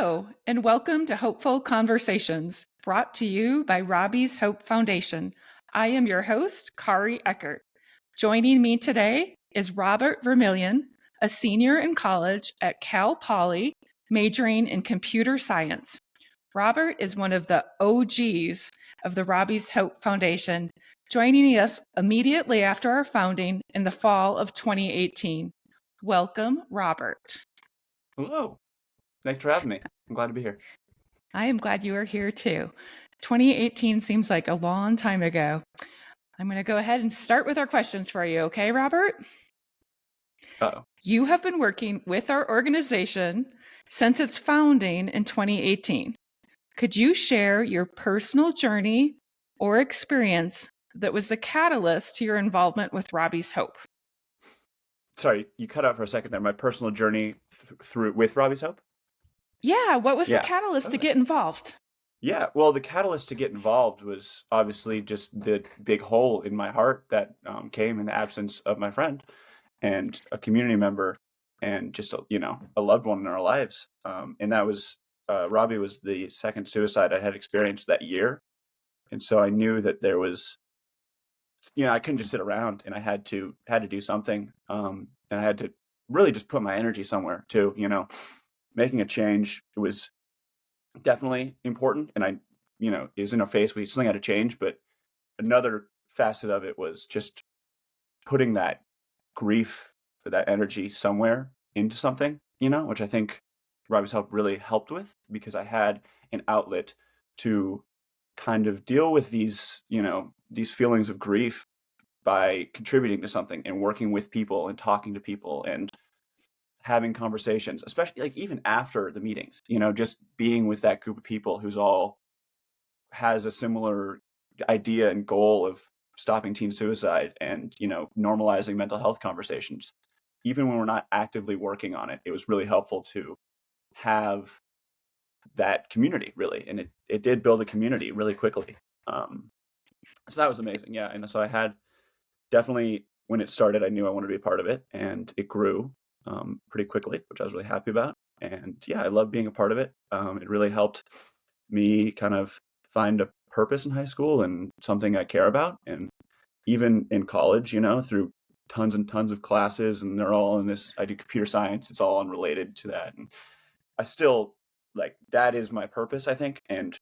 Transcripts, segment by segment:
Hello, and welcome to Hopeful Conversations, brought to you by Robbie's Hope Foundation. I am your host, Kari Eckert. Joining me today is Robert Vermeulen, a senior in college at Cal Poly, majoring in computer science. Robert is one of the OGs of the Robbie's Hope Foundation, joining us immediately after our founding in the fall of 2018. Welcome, Robert. Hello. Thanks for having me. I'm glad to be here. I am glad you are here too. 2018 seems like a long time ago. I'm going to go ahead and start with our questions for you, okay, Robert? Uh-oh. You have been working with our organization since its founding in 2018. Could you share your personal journey or experience that was the catalyst to your involvement with Robbie's Hope? Sorry, you cut out for a second there. My personal journey through with Robbie's Hope? Yeah, what was the Yeah. catalyst to Okay. get involved? Yeah, well, the catalyst to get involved was obviously just the big hole in my heart that came in the absence of my friend and a community member and just, a loved one in our lives. And that was, Robbie was the second suicide I had experienced that year. And so I knew that there was, I couldn't just sit around and I had to do something. And I had to really just put my energy somewhere too, making a change. It was definitely important. And it was in our face. Something had to change. But another facet of it was just putting that grief or that energy somewhere into something, which I think Robbie's Help really helped with because I had an outlet to kind of deal with these feelings of grief by contributing to something and working with people and talking to people and having conversations, especially like even after the meetings, just being with that group of people who's all has a similar idea and goal of stopping teen suicide and, normalizing mental health conversations. Even when we're not actively working on it, it was really helpful to have that community really. And it did build a community really quickly. So that was amazing. Yeah. And so I had definitely when it started, I knew I wanted to be a part of it and it grew pretty quickly, which I was really happy about. And yeah, I love being a part of it. It really helped me kind of find a purpose in high school and something I care about. And even in college, through tons and tons of classes, and they're all in this, I do computer science. It's all unrelated to that. And I still that is my purpose, I think. And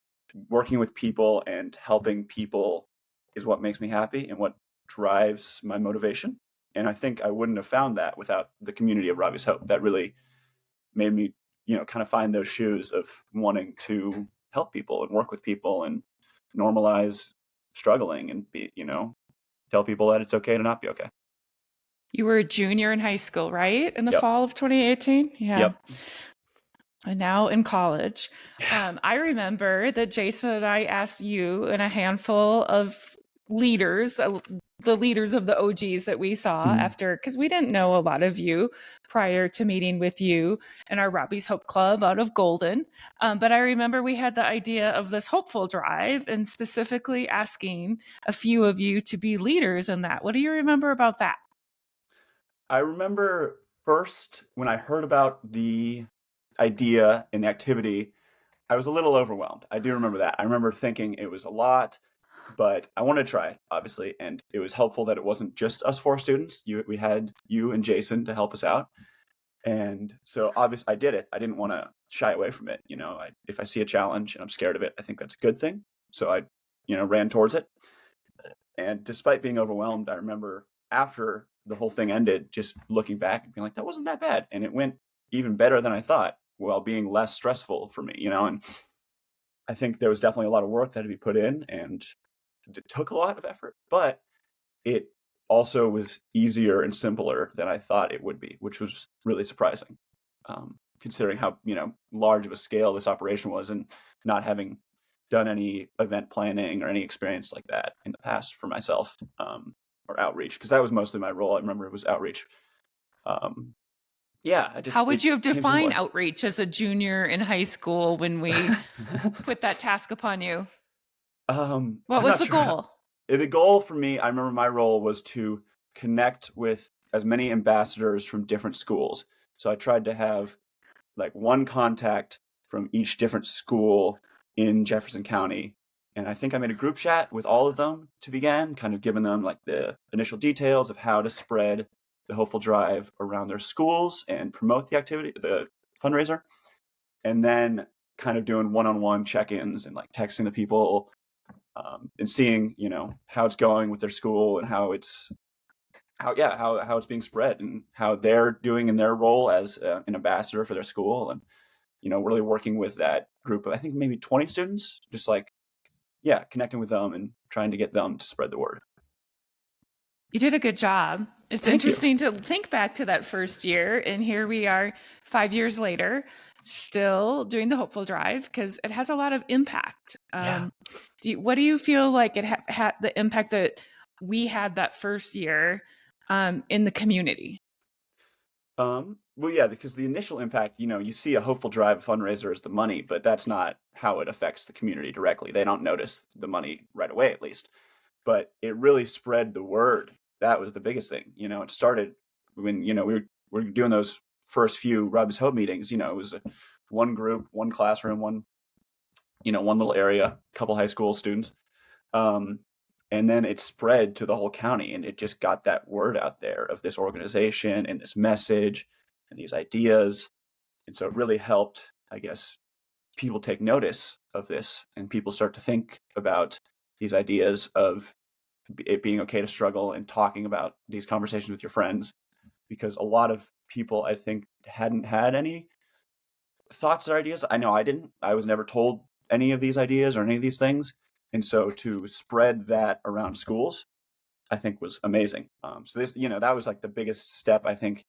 working with people and helping people is what makes me happy and what drives my motivation. And I think I wouldn't have found that without the community of Robbie's Hope. That really made me, kind of find those shoes of wanting to help people and work with people and normalize struggling and be, tell people that it's okay to not be okay. You were a junior in high school, right? In the Yep. fall of 2018? Yeah. Yep. And now in college. I remember that Jason and I asked you and a handful of leaders, the leaders of the OGs that we saw after, because we didn't know a lot of you prior to meeting with you in our Robbie's Hope Club out of Golden. But I remember we had the idea of this HOPEfull Drive and specifically asking a few of you to be leaders in that. What do you remember about that? I remember first when I heard about the idea and the activity, I was a little overwhelmed. I do remember that. I remember thinking it was a lot, but I wanted to try it, obviously. And it was helpful that it wasn't just us four students. We had you and Jason to help us out. And so obviously I did it. I didn't want to shy away from it. If I see a challenge and I'm scared of it, I think that's a good thing. So I, ran towards it. And despite being overwhelmed, I remember after the whole thing ended, just looking back and being like, that wasn't that bad. And it went even better than I thought while being less stressful for me, and I think there was definitely a lot of work that had to be put in and it took a lot of effort, but it also was easier and simpler than I thought it would be, which was really surprising, considering how, large of a scale this operation was and not having done any event planning or any experience like that in the past for myself, or outreach, because that was mostly my role. I remember it was outreach. How would you have defined simpler. outreach as a junior in high school when we put that task upon you? What I'm was not the sure. goal? The goal for me, I remember my role was to connect with as many ambassadors from different schools. So I tried to have like one contact from each different school in Jefferson County. And I think I made a group chat with all of them to begin, kind of giving them like the initial details of how to spread the Hopeful Drive around their schools and promote the activity, the fundraiser. And then kind of doing one-on-one check-ins and like texting the people, and seeing, how it's going with their school and how it's being spread and how they're doing in their role as an ambassador for their school. And, really working with that group of, I think maybe 20 students, just like, connecting with them and trying to get them to spread the word. You did a good job. It's Thank you. interesting to think back to that first year, and here we are 5 years later, still doing the Hopeful Drive because it has a lot of impact. Yeah. What do you feel like it had the impact that we had that first year in the community? Well, yeah, because the initial impact, you see a Hopeful Drive fundraiser as the money, but that's not how it affects the community directly. They don't notice the money right away, at least. But it really spread the word. That was the biggest thing. It started when, we were doing those first few Robbie's Hope meetings. It was one group, one classroom, one little area, a couple high school students. And then it spread to the whole county, and it just got that word out there of this organization and this message and these ideas. And so it really helped, I guess, people take notice of this, and people start to think about these ideas of it being okay to struggle and talking about these conversations with your friends, because a lot of people, I think, hadn't had any thoughts or ideas. I know I didn't. I was never told any of these ideas or any of these things. And so to spread that around schools, I think was amazing. So this, that was like the biggest step, I think,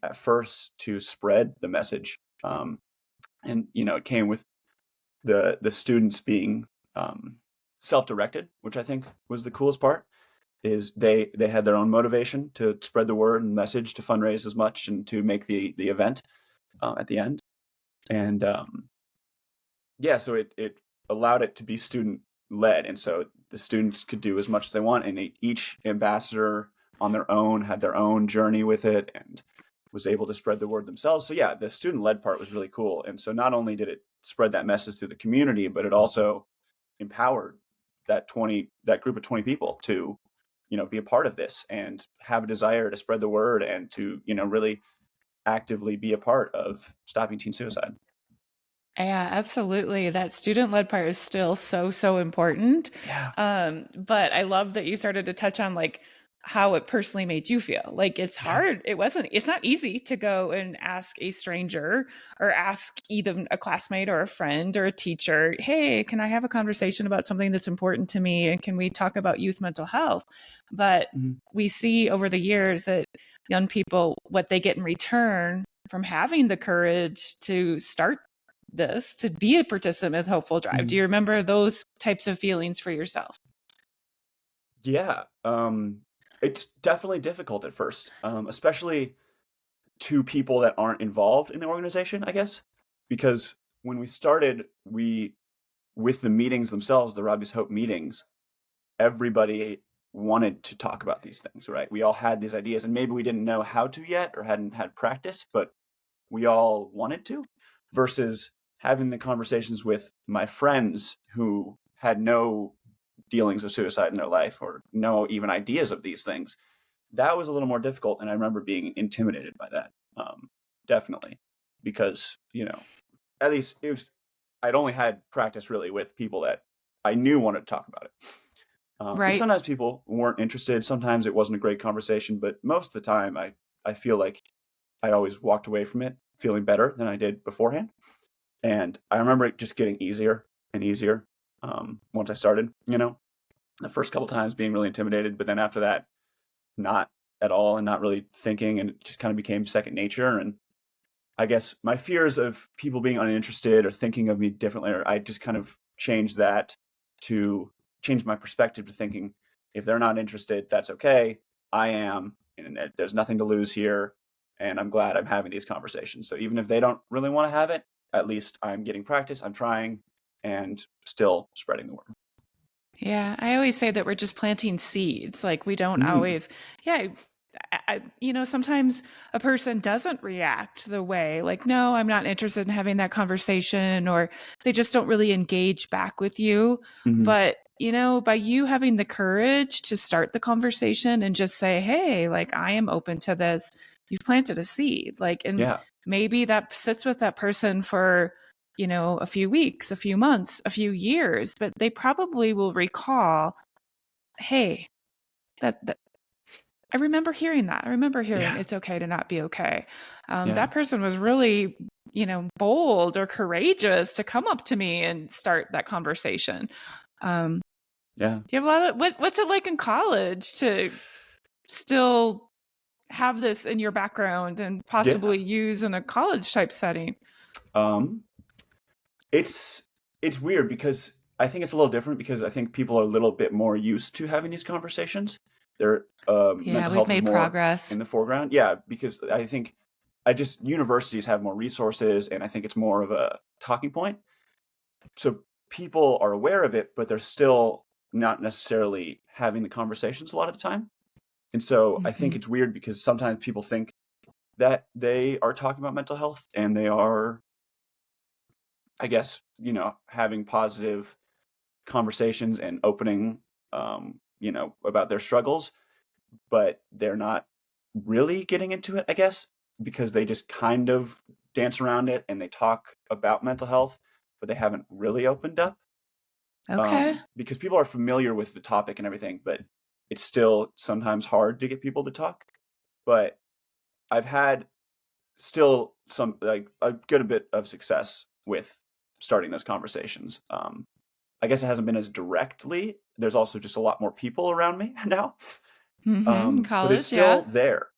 at first to spread the message. And, it came with the students being self-directed, which I think was the coolest part, is they had their own motivation to spread the word and message, to fundraise as much and to make the event at the end. And so it allowed it to be student led. And so the students could do as much as they want, and each ambassador on their own had their own journey with it and was able to spread the word themselves. So the student led part was really cool. And so not only did it spread that message through the community, but it also empowered that group of 20 people to, be a part of this and have a desire to spread the word and to, really actively be a part of stopping teen suicide. Yeah, absolutely. That student-led part is still so important. Yeah. But I love that you started to touch on like how it personally made you feel. Like it's hard. It's not easy to go and ask a stranger or ask either a classmate or a friend or a teacher, hey, can I have a conversation about something that's important to me? And can we talk about youth mental health? But we see over the years that young people, what they get in return from having the courage to start this, to be a participant with Hopeful Drive. Do you remember those types of feelings for yourself? Yeah. It's definitely difficult at first, especially to people that aren't involved in the organization, I guess, because when we started, with the meetings themselves, the Robbie's Hope meetings, everybody wanted to talk about these things, right? We all had these ideas, and maybe we didn't know how to yet or hadn't had practice, but we all wanted to, versus having the conversations with my friends who had no dealings with suicide in their life or no even ideas of these things. That was a little more difficult, and I remember being intimidated by that, definitely, because at least I'd only had practice really with people that I knew wanted to talk about it. And Right. sometimes people weren't interested. Sometimes it wasn't a great conversation, but most of the time I feel like I always walked away from it feeling better than I did beforehand. And I remember it just getting easier and easier once I started, the first couple times being really intimidated, but then after that, not at all, and not really thinking, and it just kind of became second nature. And I guess my fears of people being uninterested or thinking of me differently, or I just kind of changed that to change my perspective to thinking, if they're not interested, that's okay. I am, and there's nothing to lose here. And I'm glad I'm having these conversations. So even if they don't really want to have it, at least I'm getting practice, I'm trying, and still spreading the word. Yeah, I always say that we're just planting seeds. Like we don't Mm. always, yeah, sometimes a person doesn't react the way like, no, I'm not interested in having that conversation, or they just don't really engage back with you. Hmm. But, by you having the courage to start the conversation and just say, hey, like, I am open to this, you've planted a seed. Like, and Yeah. maybe that sits with that person for, a few weeks, a few months, a few years, but they probably will recall, hey, that I remember hearing that. I remember hearing Yeah. it's okay to not be okay. Yeah. That person was really, bold or courageous to come up to me and start that conversation. Um, Yeah. do you have a lot of what's it like in college to still have this in your background and Yeah. possibly use in a college type setting? Um, it's it's weird because I think it's a little different because I think people are a little bit more used to having these conversations. Their Yeah, mental we've health is made more progress. in the foreground. Yeah, because I think I just universities have more resources, and I think it's more of a talking point. So people are aware of it, but they're still not necessarily having the conversations a lot of the time. And so I think Hmm. it's weird because sometimes people think that they are talking about mental health and they are, I guess, having positive conversations and opening, about their struggles, but they're not really getting into it, I guess, because they just kind of dance around it and they talk about mental health, but they haven't really opened up. Okay. Because people are familiar with the topic and everything, but it's still sometimes hard to get people to talk. But I've had still some like a good bit of success with starting those conversations. I guess it hasn't been as directly. There's also just a lot more people around me now, but it's College, yeah. still there.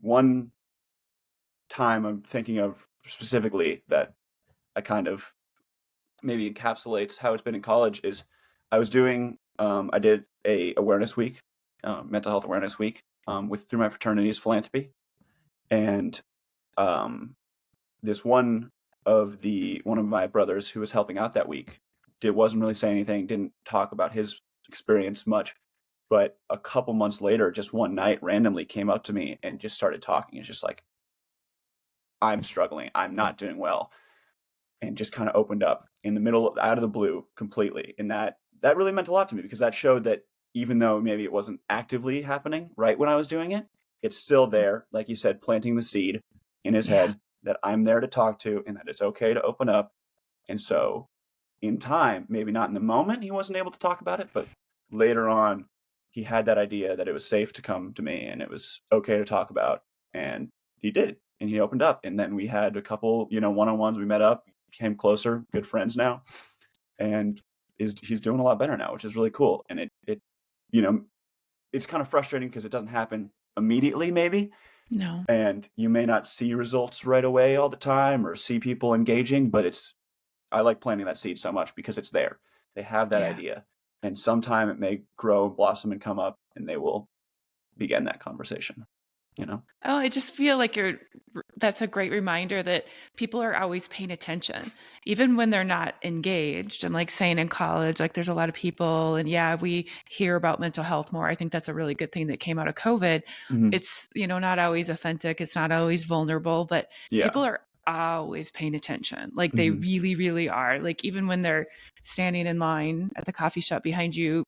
One time I'm thinking of specifically that I kind of maybe encapsulates how it's been in college is I did a awareness week, mental health awareness week, with through my fraternity's philanthropy, and um, this one of my brothers who was helping out that week wasn't really saying anything, didn't talk about his experience much, but a couple months later, just one night, randomly came up to me and just started talking. It's just like, I'm struggling, I'm not doing well, and just kind of opened up in the middle, out of the blue, completely. And that really meant a lot to me because that showed that even though maybe it wasn't actively happening right when I was doing it, it's still there, like you said, planting the seed in his Yeah. head that I'm there to talk to and that it's okay to open up. And so in time, maybe not in the moment he wasn't able to talk about it, but later on he had that idea that it was safe to come to me and it was okay to talk about, and he did, and he opened up, and then we had a couple, one-on-ones. We met up, became closer, good friends now, and he's doing a lot better now, which is really cool. And it you know it's kind of frustrating because it doesn't happen immediately maybe, No. and you may not see results right away all the time or see people engaging, but I like planting that seed so much because it's there. They have that Yeah. idea, and sometime it may grow, blossom, and come up, and they will begin that conversation. You know? Oh, I just feel like that's a great reminder that people are always paying attention, even when they're not engaged. And like saying in college, like there's a lot of people, and yeah, we hear about mental health more. I think that's a really good thing that came out of COVID. Hmm. It's, not always authentic, it's not always vulnerable, but Yeah. people are always paying attention. Like they Hmm. really, really are. Like even when they're standing in line at the coffee shop behind you,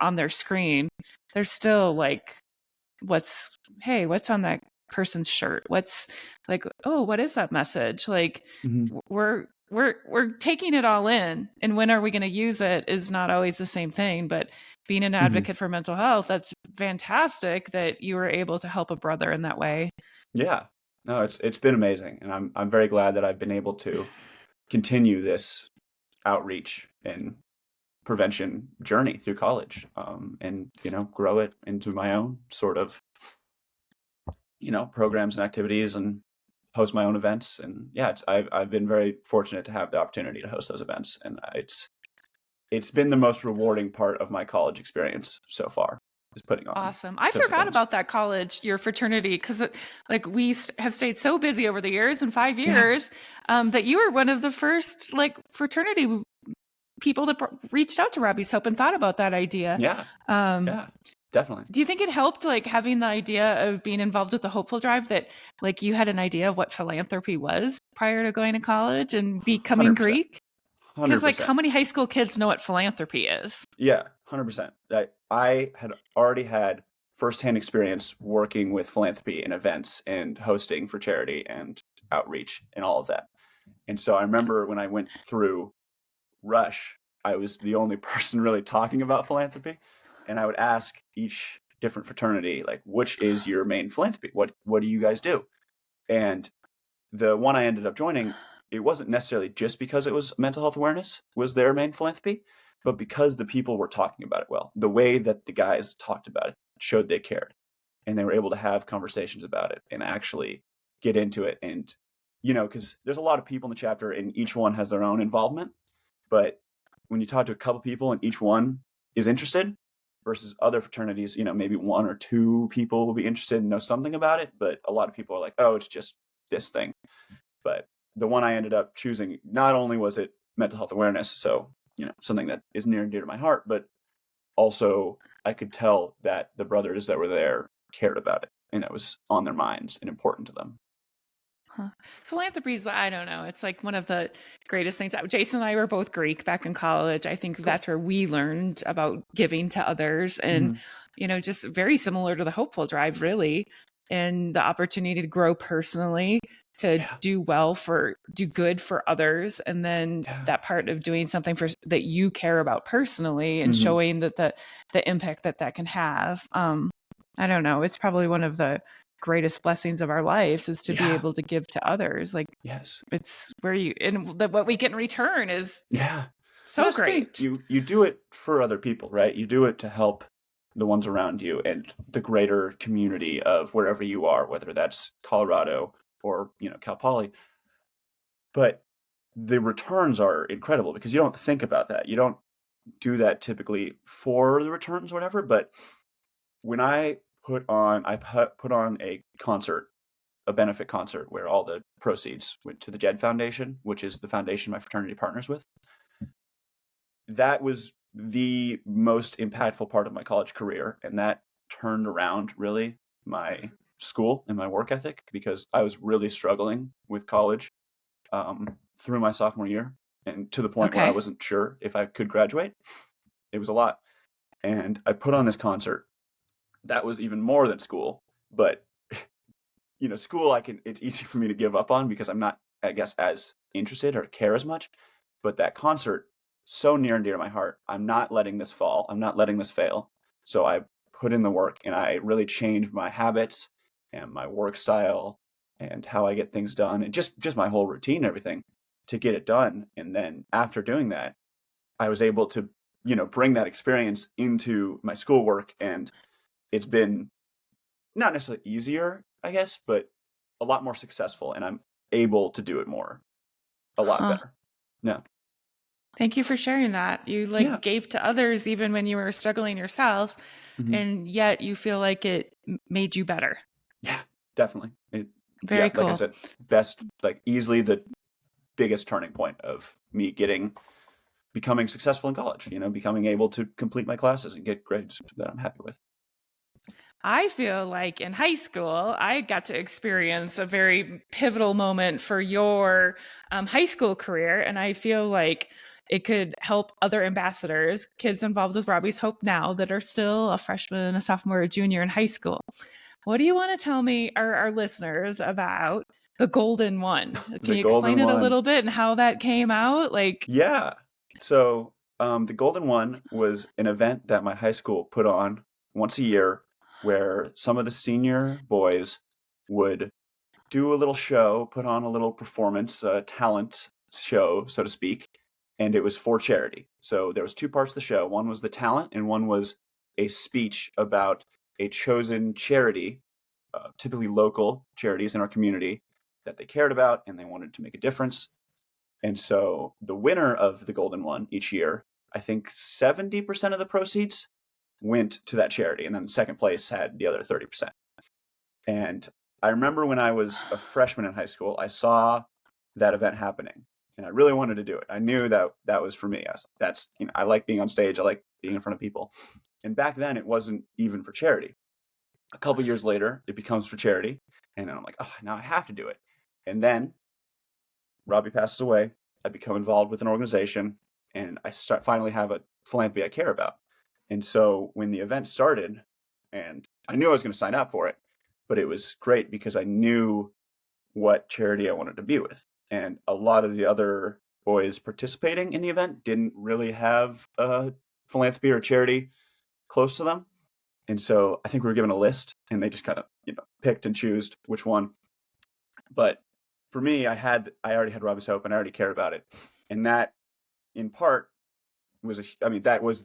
on their screen, they're still like, what's on that person's shirt, what's like, oh, what is that message, like Hmm. we're taking it all in, and when are we going to use it is not always the same thing. But being an Hmm. advocate for mental health, that's fantastic that you were able to help a brother in that way. Yeah. No, it's been amazing, and I'm very glad that I've been able to continue this outreach and prevention journey through college, and grow it into my own sort of programs and activities, and host my own events. And yeah, I've been very fortunate to have the opportunity to host those events, and it's been the most rewarding part of my college experience so far, is putting on Awesome. I those forgot events. about that college, your fraternity, because like we have stayed so busy over the years, in five Yeah. years, that you were one of the first like fraternity people that reached out to Robbie's Hope and thought about that idea. Yeah. Um, Yeah. definitely. Do you think it helped, like, having the idea of being involved with the HOPEfull Drive, that like you had an idea of what philanthropy was prior to going to college and becoming 100%. Greek? Because like, how 100%. many high school kids know what philanthropy is? Yeah, 100%. I had already had firsthand experience working with philanthropy and events and hosting for charity and outreach and all of that. And so I remember when I went through Rush, I was the only person really talking about philanthropy. And I would ask each different fraternity, like, which is your main philanthropy? What do you guys do? And the one I ended up joining, it wasn't necessarily just because it was mental health awareness was their main philanthropy, but because the people were talking about it well. The way that the guys talked about it showed they cared, and they were able to have conversations about it and actually get into it. And, because there's a lot of people in the chapter and each one has their own involvement. But when you talk to a couple people and each one is interested versus other fraternities, maybe one or two people will be interested and know something about it. But a lot of people are like, oh, it's just this thing. But the one I ended up choosing, not only was it mental health awareness, so, something that is near and dear to my heart, but also I could tell that the brothers that were there cared about it and that was on their minds and important to them. Huh. Philanthropy is, I don't know, it's like one of the greatest things. Jason and I were both Greek back in college. I think Cool. that's where we learned about giving to others, and, Mm-hmm. just very similar to the HOPEfull Drive, really, and the opportunity to grow personally, to Yeah. do good for others. And then Yeah. that part of doing something that you care about personally, and Mm-hmm. showing that the impact that can have. I don't know. It's probably one of the greatest blessings of our lives, is to be Yeah. able to give to others. Like, Yes. it's where what we get in return is Yeah. Well, so that's the thing. great. You do it for other people, right? You do it to help the ones around you and the greater community of wherever you are, whether that's Colorado or, Cal Poly. But the returns are incredible because you don't think about that. You don't do that typically for the returns or whatever. But when I put on a concert, a benefit concert where all the proceeds went to the Jed Foundation, which is the foundation my fraternity partners with. That was the most impactful part of my college career, and that turned around really my school and my work ethic because I was really struggling with college through my sophomore year, and to the point where I Okay. wasn't sure if I could graduate. It was a lot, and I put on this concert that was even more than school. But school, it's easy for me to give up on because I'm not, I guess, as interested or care as much. But that concert, so near and dear to my heart. I'm not letting this fall. I'm not letting this fail. So I put in the work and I really changed my habits and my work style and how I get things done and just my whole routine and everything to get it done. And then after doing that, I was able to, bring that experience into my schoolwork, and it's been not necessarily easier, I guess, but a lot more successful, and I'm able to do it a lot Huh. better. Yeah. Thank you for sharing that. You Yeah. like gave to others even when you were struggling yourself, Mhm. and yet you feel like it made you better. Yeah, definitely. Yeah, Very like I cool. said, like easily the biggest turning point of me becoming successful in college, becoming able to complete my classes and get grades that I'm happy with. I feel like in high school, I got to experience a very pivotal moment for your high school career. And I feel like it could help other ambassadors, kids involved with Robbie's Hope now that are still a freshman, a sophomore, a junior in high school. What do you want to tell me, our listeners, about the Golden One? Can The you golden explain it a one. little bit and how that came out? Like, Yeah. So, the Golden One was an event that my high school put on once a year where some of the senior boys would do a little show, put on a little performance, talent show, so to speak, and it was for charity. So there was two parts of the show. One was the talent, and one was a speech about a chosen charity, typically local charities in our community that they cared about and they wanted to make a difference. And so the winner of the Golden One each year, I think 70% of the proceeds went to that charity, and then second place had the other 30%. And I remember when I was a freshman in high school, I saw that event happening and I really wanted to do it. I knew that that was for me. That's, I like being on stage. I like being in front of people. And back then, it wasn't even for charity. A couple years later, it becomes for charity. And then I'm like, oh, now I have to do it. And then Robbie passes away. I become involved with an organization, and I finally have a philanthropy I care about. And so when the event started, and I knew I was going to sign up for it, but it was great because I knew what charity I wanted to be with. And a lot of the other boys participating in the event didn't really have a philanthropy or charity close to them. And so I think we were given a list, and they just kind of, picked and chose which one. But for me, I already had Robbie's Hope, and I already cared about it. And that, in part, that was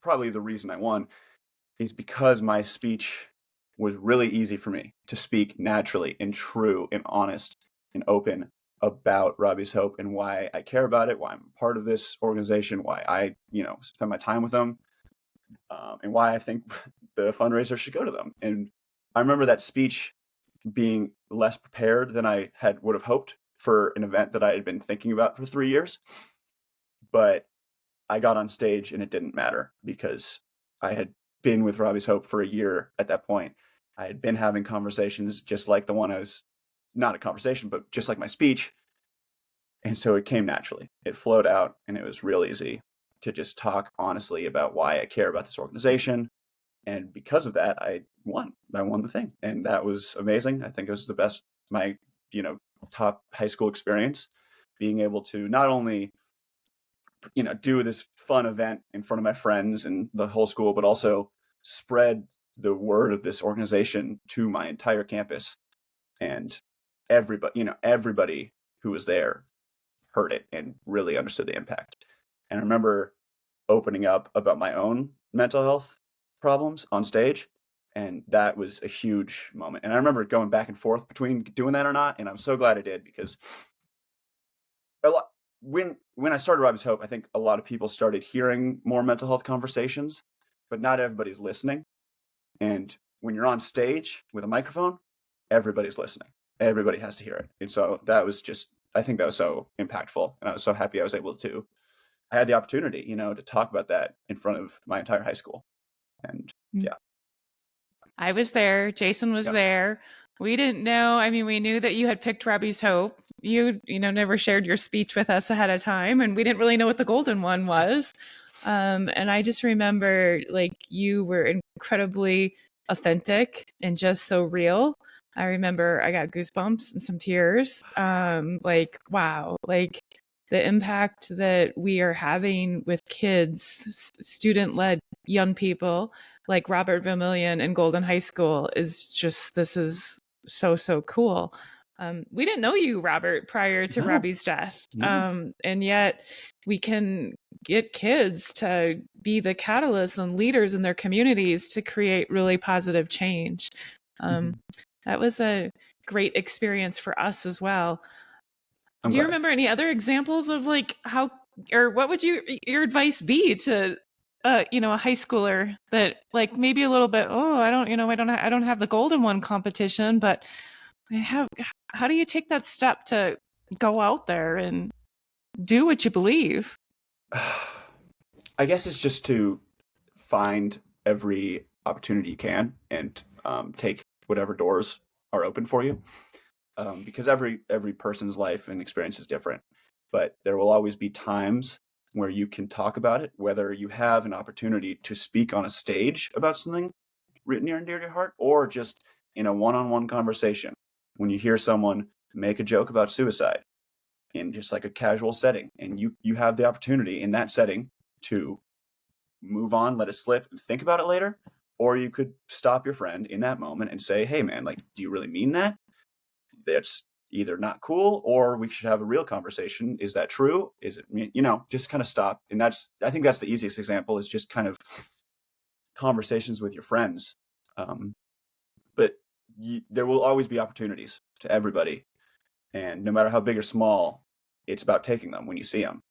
probably the reason I won, is because my speech was really easy for me to speak naturally and true and honest and open about Robbie's Hope and why I care about it, why I'm part of this organization, why I, spend my time with them, and why I think the fundraiser should go to them. And I remember that speech being less prepared than I would have hoped for an event that I had been thinking about for 3 years. But I got on stage and it didn't matter because I had been with Robbie's Hope for a year at that point. I had been having conversations just like the one not a conversation, but just like my speech. And so it came naturally. It flowed out, and it was real easy to just talk honestly about why I care about this organization. And because of that, I won. I won the thing. And that was amazing. I think it was the best, my, top high school experience, being able to not only, do this fun event in front of my friends and the whole school, but also spread the word of this organization to my entire campus. And everybody who was there heard it and really understood the impact. And I remember opening up about my own mental health problems on stage, and that was a huge moment. And I remember going back and forth between doing that or not, and I'm so glad I did, because when I started Robbie's Hope, I think a lot of people started hearing more mental health conversations, but not everybody's listening. And when you're on stage with a microphone, everybody's listening. Everybody has to hear it. And so I think that was so impactful, and I was so happy I had the opportunity, to talk about that in front of my entire high school. And yeah. I was there. Jason was there. We didn't know. I mean, we knew that you had picked Robbie's Hope. You never shared your speech with us ahead of time, and we didn't really know what the golden one was. And I just remember, like, you were incredibly authentic and just so real. I remember I got goosebumps and some tears. Like, wow, like the impact that we are having with kids, student-led young people like Robert Vermeulen in Golden High School this is so, so cool. We didn't know you, Robert, prior to Robbie's death. No. And yet we can get kids to be the catalysts and leaders in their communities to create really positive change. That was a great experience for us as well. Do you remember any other examples of like how, or what would your advice be to a high schooler that like maybe a little bit, I don't have the golden one competition, but how do you take that step to go out there and do what you believe? I guess it's just to find every opportunity you can and take whatever doors are open for you, because every person's life and experience is different. But there will always be times where you can talk about it, whether you have an opportunity to speak on a stage about something written near and dear to your heart, or just in a one-on-one conversation when you hear someone make a joke about suicide in just like a casual setting, and you have the opportunity in that setting to move on, let it slip, and think about it later. Or you could stop your friend in that moment and say, hey man, like, do you really mean that? That's either not cool, or we should have a real conversation. Is that true? Is it, just kind of stop. And I think that's the easiest example, is just kind of conversations with your friends. But there will always be opportunities to everybody. And no matter how big or small, it's about taking them when you see them,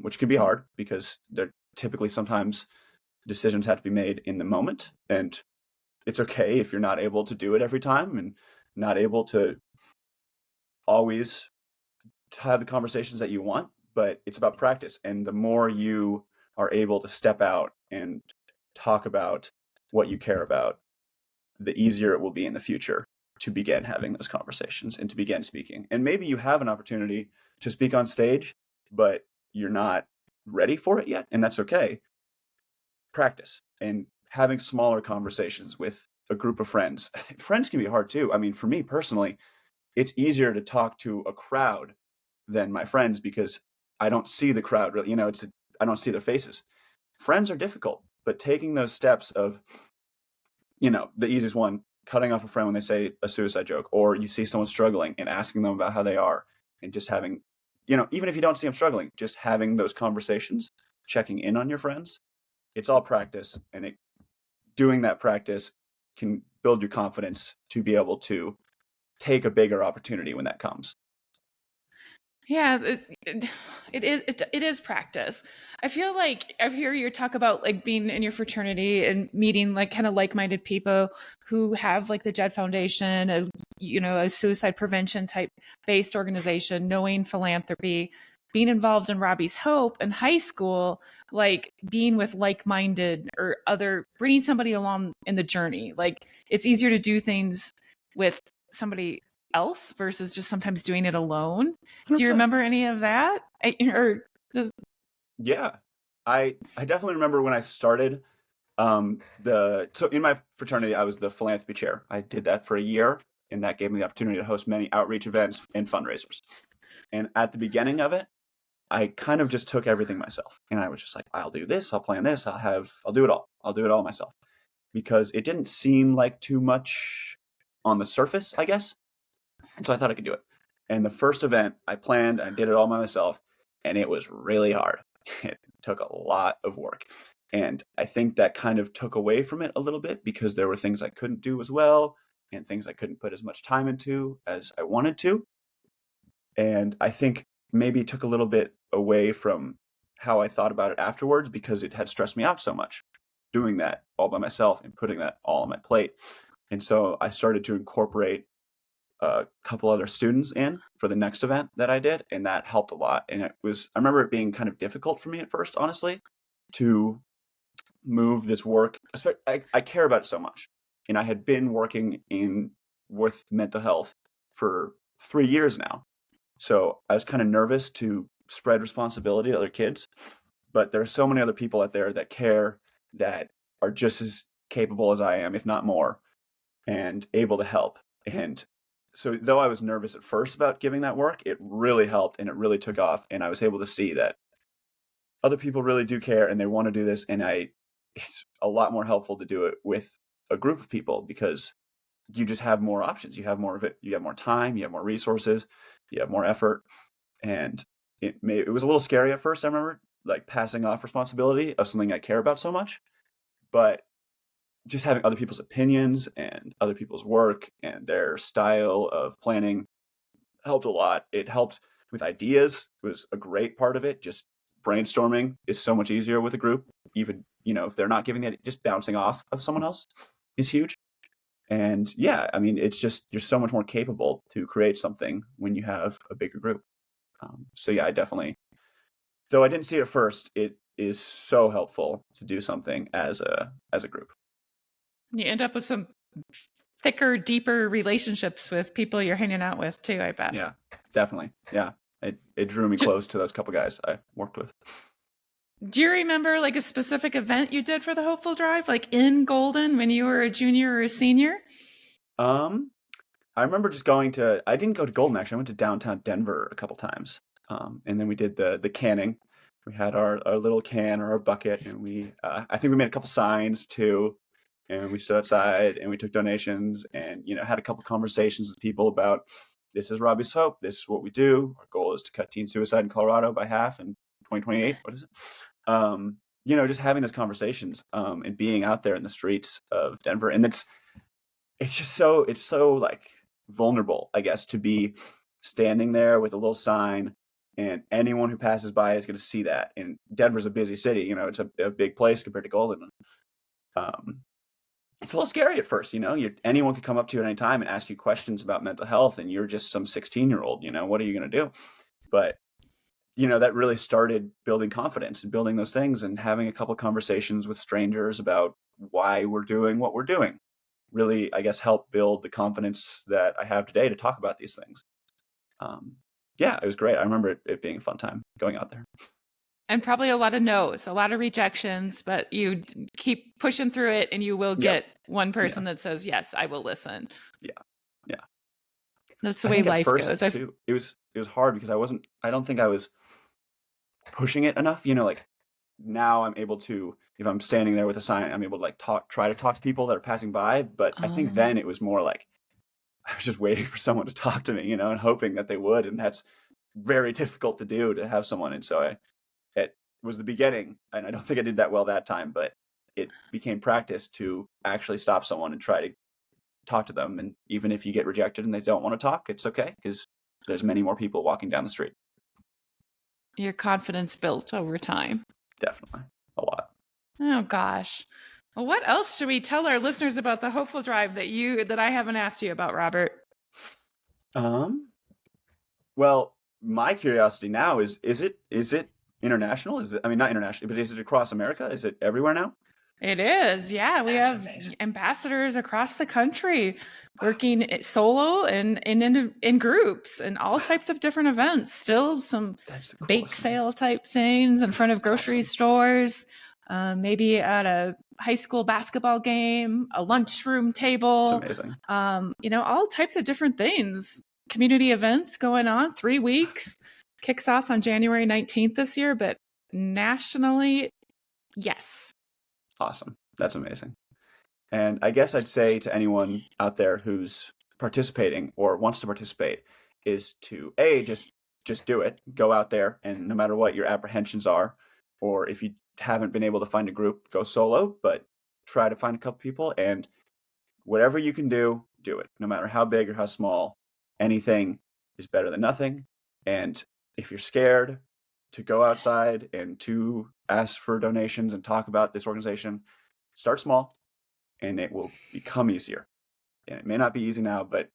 which can be hard because they're typically, sometimes decisions have to be made in the moment. And it's okay if you're not able to do it every time and not able to always have the conversations that you want, but it's about practice. And the more you are able to step out and talk about what you care about, the easier it will be in the future to begin having those conversations and to begin speaking. And maybe you have an opportunity to speak on stage, but you're not ready for it yet, and that's okay. Practice and having smaller conversations with a group of friends. I think friends can be hard too. I mean, for me personally, it's easier to talk to a crowd than my friends because I don't see the crowd really. I don't see their faces. Friends are difficult, but taking those steps of, the easiest one, cutting off a friend when they say a suicide joke, or you see someone struggling and asking them about how they are, and just having, even if you don't see them struggling, just having those conversations, checking in on your friends. It's all practice, and doing that practice can build your confidence to be able to take a bigger opportunity when that comes. Yeah, it is practice. I feel like I hear you talk about like being in your fraternity and meeting like kind of like-minded people who have like the Jed Foundation, a suicide prevention type based organization, knowing philanthropy, being involved in Robbie's Hope in high school, like being with like-minded or other, bringing somebody along in the journey. Like it's easier to do things with somebody else versus just sometimes doing it alone. Do you 100%. remember any of that? Or does Yeah. I definitely remember when I started so in my fraternity I was the philanthropy chair. I did that for a year, and that gave me the opportunity to host many outreach events and fundraisers. And at the beginning of it, I kind of just took everything myself. And I was just like, I'll do this, I'll plan this, I'll do it all. I'll do it all myself. Because it didn't seem like too much on the surface, I guess. And so I thought I could do it. And the first event I planned, I did it all by myself, and it was really hard. It took a lot of work. And I think that kind of took away from it a little bit because there were things I couldn't do as well and things I couldn't put as much time into as I wanted to. And I think maybe it took a little bit away from how I thought about it afterwards because it had stressed me out so much doing that all by myself and putting that all on my plate. And so I started to incorporate a couple other students in for the next event that I did, and that helped a lot. And I remember it being kind of difficult for me at first, honestly, to move this work. I care about it so much. And I had been working with mental health for 3 years now. So I was kind of nervous to spread responsibility to other kids, but there are so many other people out there that care, that are just as capable as I am, if not more, and able to help. And so though I was nervous at first about giving that work, it really helped and it really took off. And I was able to see that other people really do care and they want to do this. And it's a lot more helpful to do it with a group of people because you just have more options. You have more of it. You have more time. You have more resources. You have more effort. And it was a little scary at first. I remember like passing off responsibility of something I care about so much, but just having other people's opinions and other people's work and their style of planning helped a lot. It helped with ideas. It was a great part of it. Just brainstorming is so much easier with a group. Even, if they're not giving that, just bouncing off of someone else is huge. And yeah, I mean, it's just, you're so much more capable to create something when you have a bigger group. So yeah, I definitely, though I didn't see it at first, it is so helpful to do something as a group. you end up with some thicker, deeper relationships with people you're hanging out with too, I bet. Yeah, definitely. Yeah. It drew me close to those couple guys I worked with. Do you remember like a specific event you did for the HOPEfull Drive, like in Golden when you were a junior or a senior? Um, I remember just I didn't go to Golden actually. I went to downtown Denver a couple times. And then we did the canning. We had our little can or our bucket, and I think we made a couple signs too. And we stood outside and we took donations and, had a couple conversations with people about, this is Robbie's Hope. This is what we do. Our goal is to cut teen suicide in Colorado by half in 2028. What is it? Just having those conversations, and being out there in the streets of Denver. And it's so like vulnerable, I guess, to be standing there with a little sign and anyone who passes by is going to see that. And Denver's a busy city, it's a big place compared to Golden. Um, it's a little scary at first, anyone could come up to you at any time and ask you questions about mental health and you're just some 16-year-old, what are you going to do? But that really started building confidence and building those things and having a couple conversations with strangers about why we're doing what we're doing. Really, I guess, helped build the confidence that I have today to talk about these things. Yeah, it was great. I remember it being a fun time going out there. And probably a lot of no's, a lot of rejections, but you keep pushing through it and you will Yep. get one person Yeah. that says, yes, I will listen. Yeah. Yeah. That's the I way think at life first goes. too, it was hard because I don't think I was pushing it enough. Like now I'm able to, if I'm standing there with a sign, I'm able to like try to talk to people that are passing by. But I think then it was more like I was just waiting for someone to talk to me, and hoping that they would. And that's very difficult to do, to have someone. And so it was the beginning, and I don't think I did that well that time, but it became practice to actually stop someone and try to talk to them. And even if you get rejected and they don't want to talk, it's okay, because there's many more people walking down the street. Your confidence built over time. Definitely. A lot. Oh gosh. Well, what else should we tell our listeners about the HOPEfull Drive that I haven't asked you about, Robert? Well, my curiosity now is it international? Is it, I mean, not international, but is it across America? Is it everywhere now? It is. Yeah, we That's have amazing. ambassadors across the country working solo and in groups and all types of different events. Still some bake sale type things in front of grocery stores, maybe at a high school basketball game, a lunchroom table. It's amazing. All types of different things. Community events going on 3 weeks. Kicks off on January 19th this year, but nationally, yes. Awesome. That's amazing. And I guess I'd say to anyone out there who's participating or wants to participate is to just do it. Go out there, and no matter what your apprehensions are, or if you haven't been able to find a group, go solo, but try to find a couple people, and whatever you can do it. No matter how big or how small, anything is better than nothing. And if you're scared to go outside and to ask for donations and talk about this organization, start small, and it will become easier. And it may not be easy now, but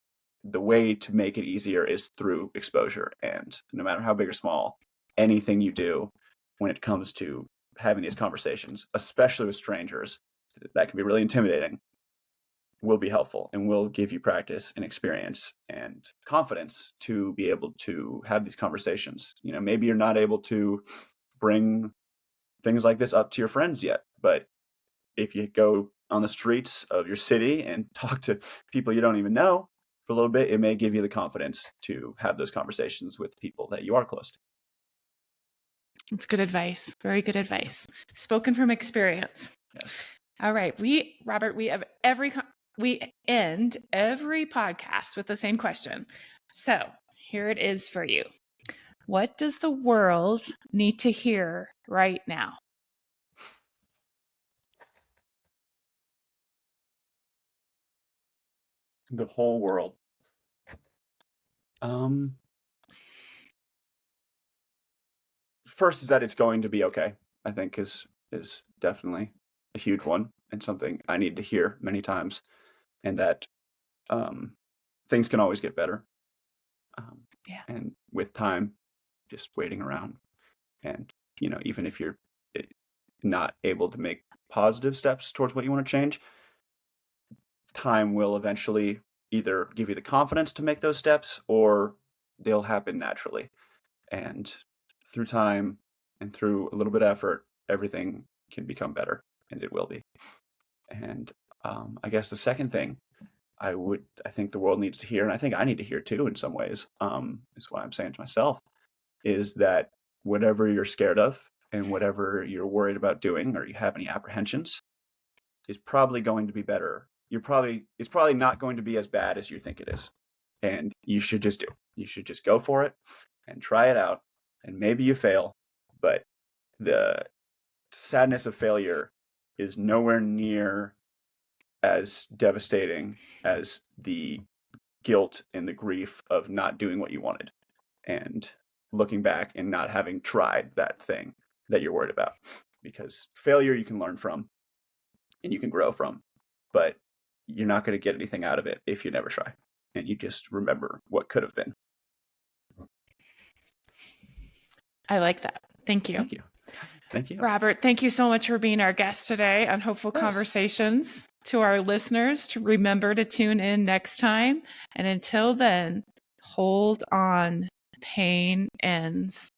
the way to make it easier is through exposure. And no matter how big or small, anything you do when it comes to having these conversations, especially with strangers, that can be really intimidating, will be helpful and will give you practice and experience and confidence to be able to have these conversations. Maybe you're not able to bring things like this up to your friends yet, but if you go on the streets of your city and talk to people you don't even know for a little bit, it may give you the confidence to have those conversations with people that you are close to. It's good advice. Very good advice. Spoken from experience. Yes. All right. Robert, we end every podcast with the same question. So here it is for you. What does the world need to hear right now? The whole world. First is that it's going to be okay, I think is definitely a huge one, and something I need to hear many times, and that things can always get better. Yeah. And with time, just waiting around, and even if you're not able to make positive steps towards what you want to change, time will eventually either give you the confidence to make those steps, or they'll happen naturally. And through time and through a little bit of effort, everything can become better, and it will be. And I guess the second thing I think the world needs to hear, and I think I need to hear too in some ways, is what I'm saying to myself, is that whatever you're scared of and whatever you're worried about doing, or you have any apprehensions, is probably going to be better. It's probably not going to be as bad as you think it is. And you should just do it. You should just go for it and try it out. And maybe you fail, but the sadness of failure is nowhere near as devastating as the guilt and the grief of not doing what you wanted and looking back and not having tried that thing that you're worried about. Because failure you can learn from and you can grow from, but you're not going to get anything out of it if you never try and you just remember what could have been. I like that. Thank you. Thank you. Thank you. Robert, thank you so much for being our guest today on Hopeful Conversations. To our listeners, to remember to tune in next time. And until then, hold on. Pain ends.